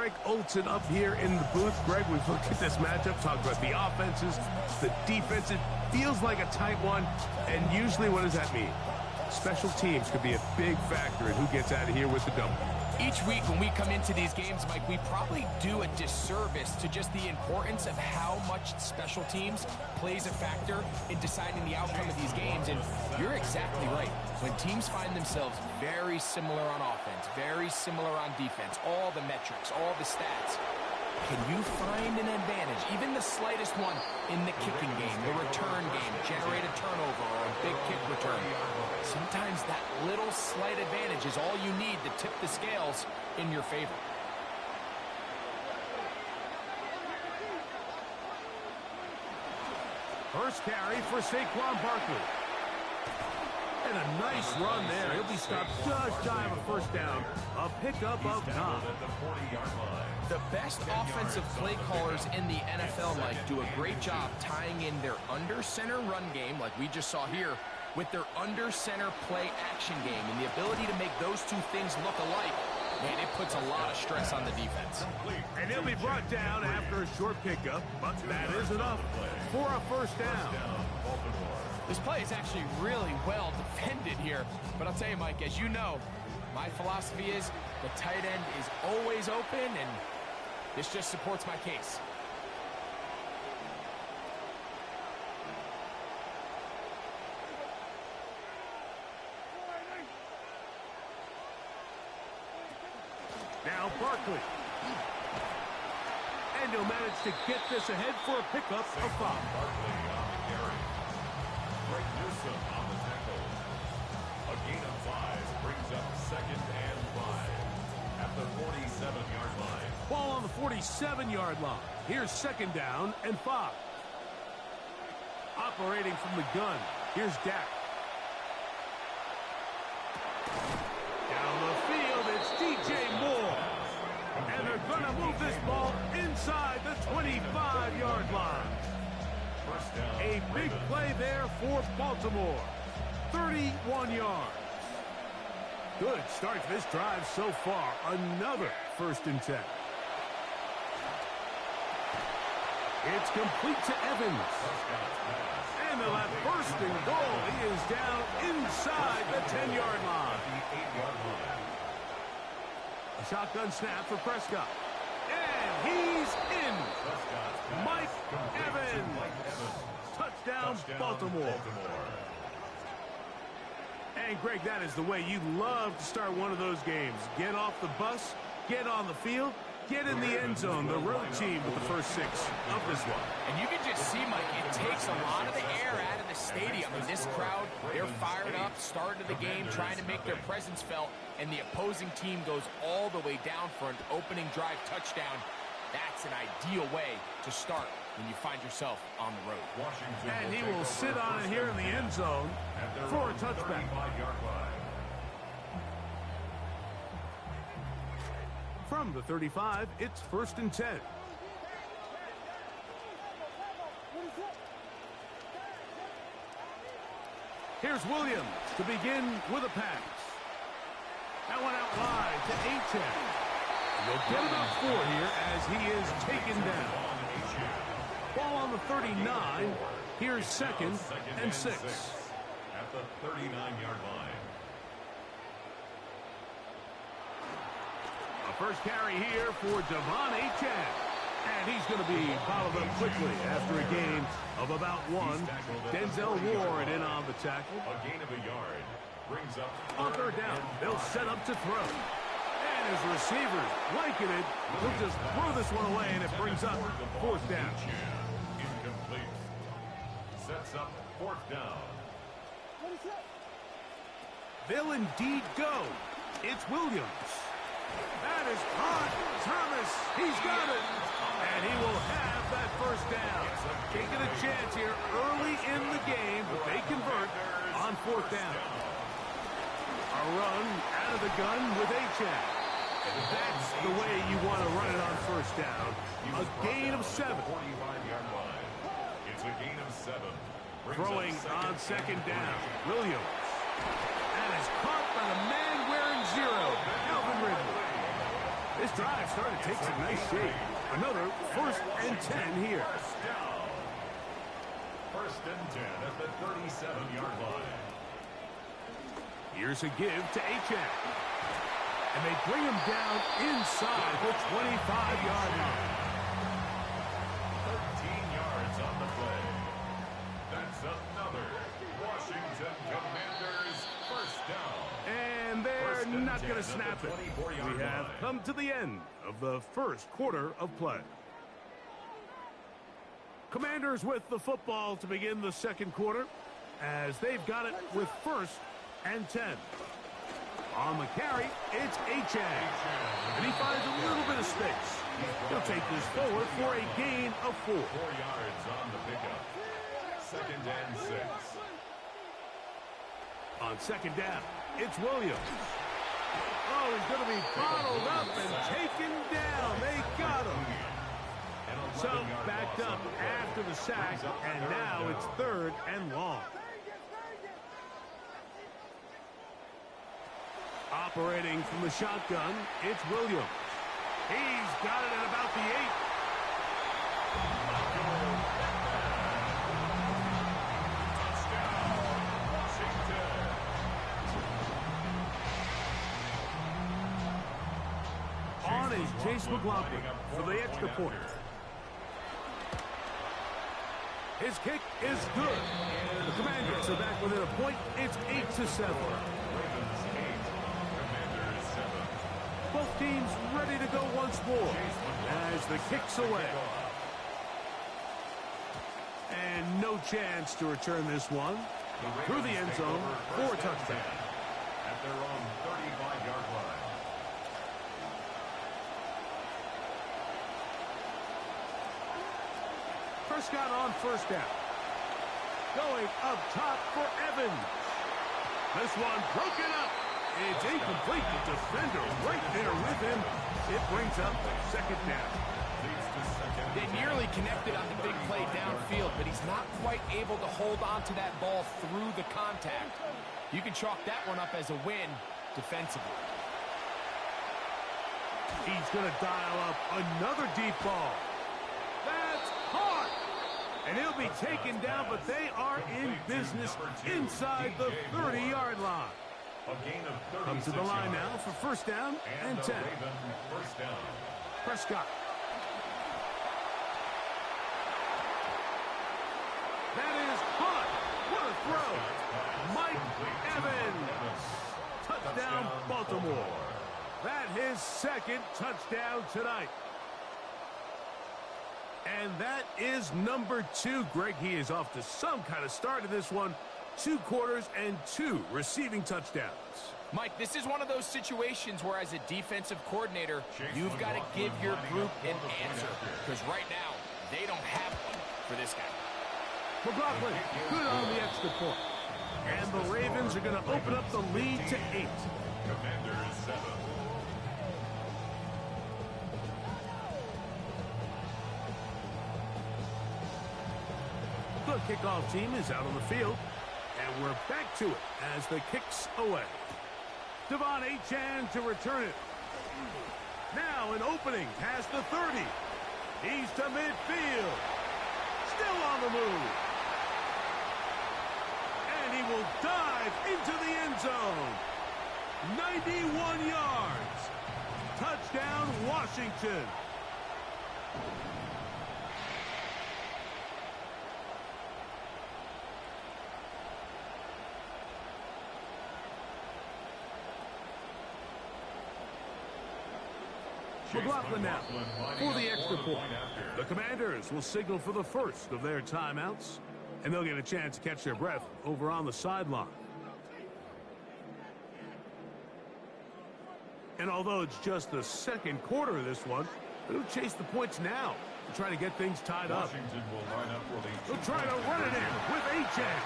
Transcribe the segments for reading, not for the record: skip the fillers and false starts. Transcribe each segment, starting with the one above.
Greg Olson up here in the booth. Greg, we've looked at this matchup, talked about the offenses, the defense. It feels like a tight one, and usually what does that mean? Special teams could be a big factor in who gets out of here with the double. Each week when we come into these games, Mike, we probably do a disservice to just the importance of how much special teams plays a factor in deciding the outcome of these games. And you're exactly right. When teams find themselves very similar on offense, very similar on defense, all the metrics, all the stats, can you find an advantage, even the slightest one, in the kicking game, the return game, generate a turnover or a big kick return? Sometimes that little slight advantage is all you need to tip the scales in your favor. First carry for Saquon Barkley. And a nice run there. He'll be stopped just shy of a first down. A pickup of 9. The best offensive play callers in the NFL, Mike, do a great job tying in their under-center run game, like we just saw here, with their under-center play action game. And the ability to make those two things look alike, man, it puts a lot of stress on the defense. And he'll be brought down after a short pickup, but that is enough for a first down. This play is actually really well defended here. But I'll tell you, Mike, as you know, my philosophy is the tight end is always open, and this just supports my case. Now Barkley. And he'll manage to get this ahead for a pickup of 5. Greg Newsom on the tackle. A gain of 5 brings up 2nd and 5 at the 47-yard line. Ball on the 47-yard line. Here's 2nd down and 5. Operating from the gun. Here's Dak. Down the field, it's DJ Moore. And they're going to move this ball inside the 25-yard line. A big play there for Baltimore. 31 yards. Good start to this drive so far. Another 1st and 10. It's complete to Evans. And they'll have 1st and goal. He is down inside the 10-yard line. A shotgun snap for Prescott. And he's in. Mike Evans. Touchdown, Baltimore. And, Greg, that is the way you love to start one of those games. Get off the bus, get on the field, get in the end zone. The road team with the first 6 of this one. And you can just see, Mike, it takes a lot of the air out of the stadium. And this crowd, they're fired up, started the game, trying to make their presence felt. And the opposing team goes all the way down for an opening drive touchdown. That's an ideal way to start when you find yourself on the road. And he will sit on it here in the end zone for a touchback. From the 35, it's 1st and 10. Here's Williams to begin with a pass. That one out wide to Achane. They'll get about 4 here as he is taken down. Ball on the 39. Here's 2nd and 6. At the 39-yard line. A first carry here for Devon Achane. And he's going to be followed up quickly after a gain of about 1. Denzel Ward in on the tackle. A gain of a yard brings up on 3rd down. They'll set up to throw. And his receivers liking it. He'll just throw this one away, and it brings up 4th down. Incomplete. Sets up 4th down. They'll indeed go. It's Williams. That is caught. Thomas, he's got it. And he will have that 1st down. Taking a chance here early in the game, but they convert on 4th down. A run out of the gun with Achane. That's the way you want to run it on 1st down. A gain of 7. 45-yard line. It's a gain of 7. Throwing on 2nd down. Williams. And is caught by the man wearing 0, Calvin Ridley. This drive started to take some nice shape. Another 1st and 10 here. First and 10 at the 37-yard line. Here's a give to Achane. And they bring him down inside the 25-yard line. 13 yards on the play. That's another Washington Commanders first down. And they're not going to snap it. We have come to the end of the first quarter of play. Commanders with the football to begin the second quarter as they've got it with 1st and 10. On the carry, it's Achane. And he finds a little bit of space. He'll take this forward for a gain of 4. 4 yards on the pickup. 2nd and 6. On 2nd down, it's Williams. Oh, he's going to be bottled up and taken down. They got him. So backed up after the sack, and now it's 3rd and long. Operating from the shotgun, it's Williams. He's got it at about the 8. On is Chase McLaughlin for the extra point. His kick is good. The Commanders are back within a point. It's 8-7. Both teams ready to go once more as the kick's away. And no chance to return this one. Through the end zone for a touchdown. At their own 35-yard line. Prescott on 1st down. Going up top for Evans. This one broken up. It's incomplete. The defender right there with him. It brings up 2nd down. They nearly connected on the big play downfield, but he's not quite able to hold on to that ball through the contact. You can chalk that one up as a win defensively. He's going to dial up another deep ball. That's caught. And he'll be taken down, but they are in business inside the 30-yard line. Up to the line now for 1st down and 10. First down. Prescott. That is caught. What a throw. Mike Evans. Touchdown, Baltimore. That his 2nd touchdown tonight. And that is number 2. Greg, he is off to some kind of start in this one. 2 quarters and 2 receiving touchdowns. Mike, this is one of those situations where as a defensive coordinator, you've got to give your group an answer. Because right now, they don't have one for this guy. McLaughlin, good on the extra point. And the Ravens are going to open up the lead to 8. Commanders 7. The kickoff team is out on the field. And we're back to it as the kick's away. Devon Achane to return it. Now an opening past the 30. He's to midfield. Still on the move. And he will dive into the end zone. 91 yards. Touchdown, Washington. McLaughlin now for the extra point. The Commanders will signal for the first of their timeouts, and they'll get a chance to catch their breath over on the sideline. And although it's just the second quarter of this one, they'll chase the points now to try to get things tied up. They'll try to run it in with Achane.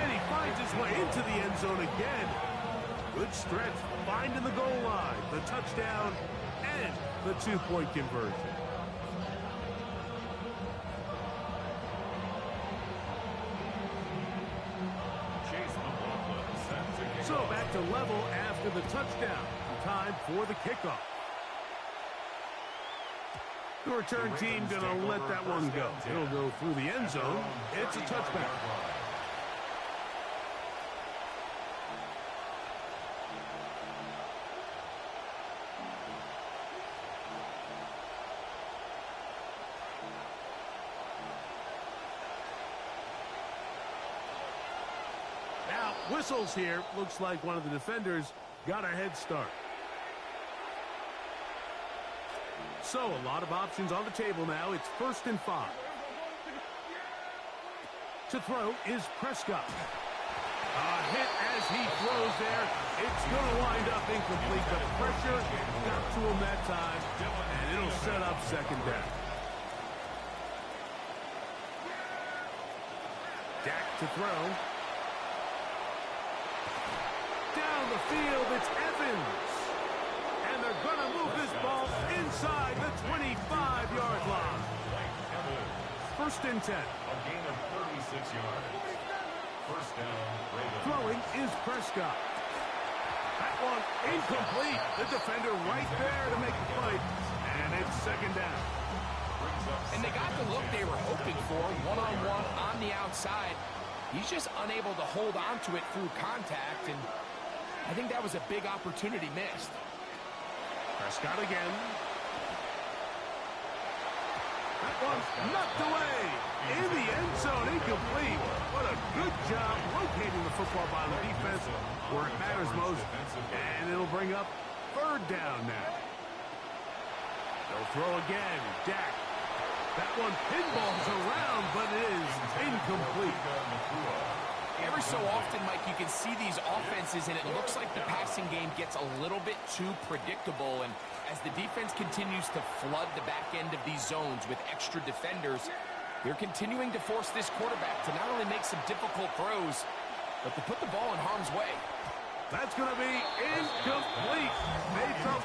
And he finds his way into the end zone again. Good stretch, finding the goal line, the touchdown, and the 2-point conversion. So back to level after the touchdown. Time for the kickoff. The return team going to let that one go. It'll go through the end zone. It's a touchback. Now, whistles here. Looks like one of the defenders got a head start. So, a lot of options on the table now. It's 1st and 5. To throw is Prescott. A hit as he throws there. It's going to wind up incomplete. The pressure got to him that time, and it'll set up 2nd down. Dak to throw. Down the field, it's Evans. And they're going to move this ball inside the 25-yard line. 1st and 10. A gain of 36 yards. 1st down, Ravens. Throwing is Prescott. That one incomplete. The defender right there to make the play. And it's 2nd down. And they got the look they were hoping for, one-on-one on the outside. He's just unable to hold on to it through contact, and I think that was a big opportunity missed. Prescott again. That one's knocked away. In the end zone, incomplete. What a good job locating the football by the defense where it matters most. And it'll bring up 3rd down now. They'll throw again. Dak. That one pinballs around, but it is incomplete. Every so often, Mike, you can see these offenses, and it looks like the passing game gets a little bit too predictable. And as the defense continues to flood the back end of these zones with extra defenders, they're continuing to force this quarterback to not only make some difficult throws, but to put the ball in harm's way. That's going to be incomplete. They throw